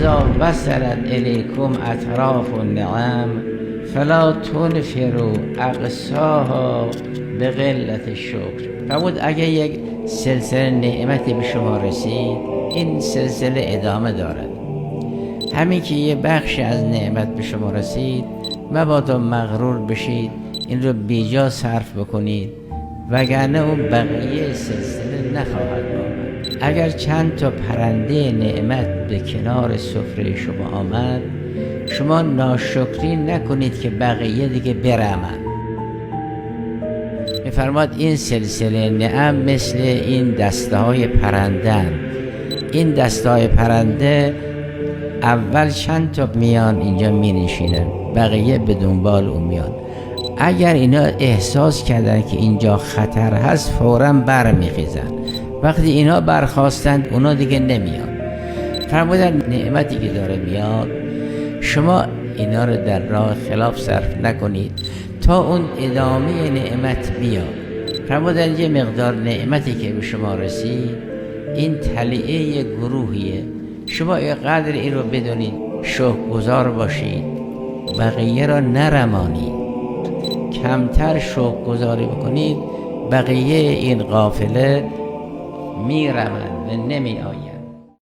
اذا وصلت الیکم اطراف النعم فلا تنفروا اقصاها به قلت شکر. فرمود اگه یک سلسله نعمتی به شما رسید، این سلسله ادامه دارد. همین که یه بخشی از نعمت به شما رسید، مبادا مغرور بشید، این رو بیجا صرف بکنید، وگرنه اون بقیه سلسله نخواهد آمد. اگر چند تا پرنده نعمت به کنار سفره شما آمد، شما ناشکری نکنید که بقیه دیگه برمن. می‌فرماد این سلسله نعم مثل این دسته های پرنده. این دسته های پرنده اول چند تا میان اینجا می نشینن، بقیه به دنبال اون میان. اگر اینا احساس کردن که اینجا خطر هست، فوراً برمیخیزن. وقتی اینا برخواستند، اونا دیگه نمیان. فرمودن نعمتی که داره میاد، شما اینا رو در راه خلاف صرف نکنید تا اون ادامه نعمت بیاد. فرمودن یه مقدار نعمتی که به شما رسید، این طلیعه گروهیه، شما یه قدر این رو بدونید، شکرگزار باشید، بقیه را نرمانید. کمتر شکرگزاری بکنید، بقیه این قافله میرمند و نمی آید.